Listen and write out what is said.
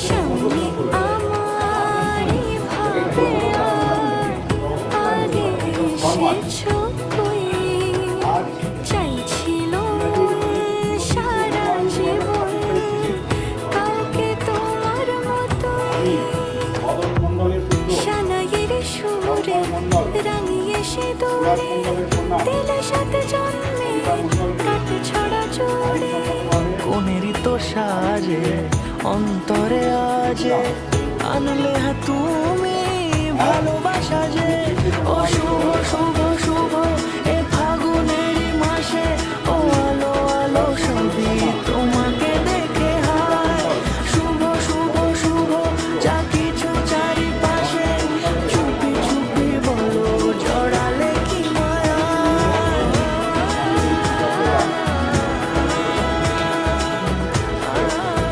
সামনে আমারই ভাবে আগে এসেছো কই, চাইছিল সারা জীবন কাউকে তোমার মতোই, সানাইয়ের সুরে রাঙিয়ে সে দূরে দিলের সাথে জন্মে কাটে ছড়া জোড়ে। কোনেরই তো সাজে অন্তরে আজে আনলে তুমি ভালোবাসা যে ও শুভ শুভ